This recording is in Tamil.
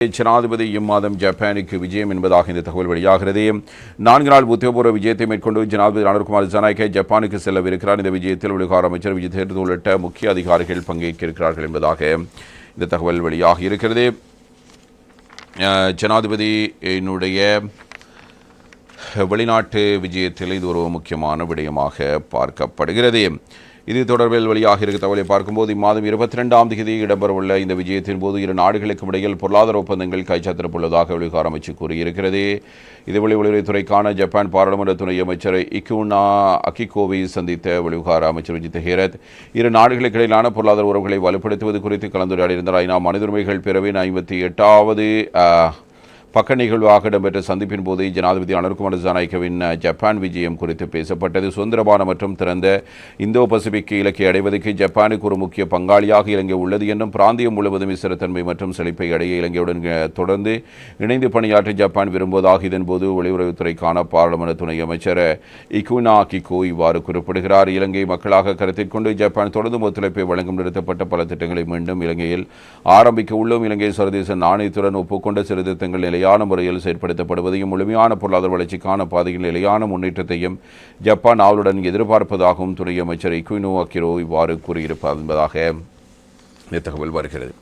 ஜனாதிபதி இம்மாதம் ஜப்பானுக்கு விஜயம் என்பதாக இந்த தகவல் வெளியாகிறது. 4 நாள் உத்தியோகபூர்வ விஜயத்தை மேற்கொண்டு ஜனாதிபதி ரணில்குமார் திசாநாயக்க ஜப்பானுக்கு செல்லவிருக்கிறார். இந்த விஜயத்தில் வெளிவார அமைச்சர் விஜய் தேர்தல் உள்ளிட்ட முக்கிய அதிகாரிகள் பங்கேற்க இருக்கிறார்கள் என்பதாக இந்த தகவல் வெளியாகி இருக்கிறது. ஜனாதிபதியினுடைய வெளிநாட்டு விஜயத்தில் இது ஒரு முக்கியமான விடயமாக பார்க்கப்படுகிறது. இது தொடர்பில் வெளியாக இருக்க தகவலை பார்க்கும்போது இம்மாதம் 22ஆம் தேதி இடம்பெறவுள்ள இந்த விஜயத்தின் போது இரு நாடுகளுக்கும் இடையில் பொருளாதார ஒப்பந்தங்கள் கைச்சாத்திடப்பட்டுள்ளதாக வெளிவிகார அமைச்சு கூறியிருக்கிறது. இதுவழி வெளியுறவுத்துறைக்கான ஜப்பான் பாராளுமன்ற துணை அமைச்சர் இக்குனா அகிகோவை சந்தித்த வெளிவிகார அமைச்சர் விஜித் ஹேரத் இரு நாடுகளுக்கு இடையிலான பொருளாதார உறவுகளை வலுப்படுத்துவது குறித்து கலந்துரையாடியிருந்தார். ஐநா மனித உரிமைகள் பிரிவின் 58வது பக்க நிகழ்வாக இடம்பெற்ற சந்திப்பின் போது ஜனாதிபதி ரணில்குமார் திசாநாயக்கவின் ஜப்பான் விஜயம் குறித்து பேசப்பட்டது. சுதந்திரமான மற்றும் திறந்த இந்தோ பசிபிக் இலக்கை அடைவதற்கு ஜப்பானுக்கு ஒரு முக்கிய பங்காளியாக இலங்கை உள்ளது என்றும் பிராந்தியம் முழுவதும் ஸ்திரத்தன்மை மற்றும் செழிப்பை அடைய இலங்கையுடன் தொடர்ந்து இணைந்து பணியாற்ற ஜப்பான் விரும்புவதாக இதன்போது வெளியுறவுத்துறைக்கான பாராளுமன்ற துணை அமைச்சர் இகுனா கிகோ இவ்வாறு குறிப்பிடுகிறார். இலங்கை மக்களாக கருத்தில் கொண்டு ஜப்பான் தொடர்ந்து ஒத்துழைப்பை வழங்கும் நிறுத்தப்பட்ட பல திட்டங்களை மீண்டும் இலங்கையில் ஆரம்பிக்க உள்ளோம். இலங்கை சர்வதேச நாணயத்துடன் ஒப்புக்கொண்ட சீர்திருத்தங்கள் நிலையான முறையில் செயற்படுத்தப்படுவதையும் முழுமையான பொருளாதார வளர்ச்சிக்கான பாதையில் நிலையான முன்னேற்றத்தையும் ஜப்பான் ஆவலுடன் எதிர்பார்ப்பதாகவும் துணை அமைச்சர் இகுனோ அகிரோ இவ்வாறு கூறியிருப்பார் என்பதாக இந்த தகவல் வருகிறது.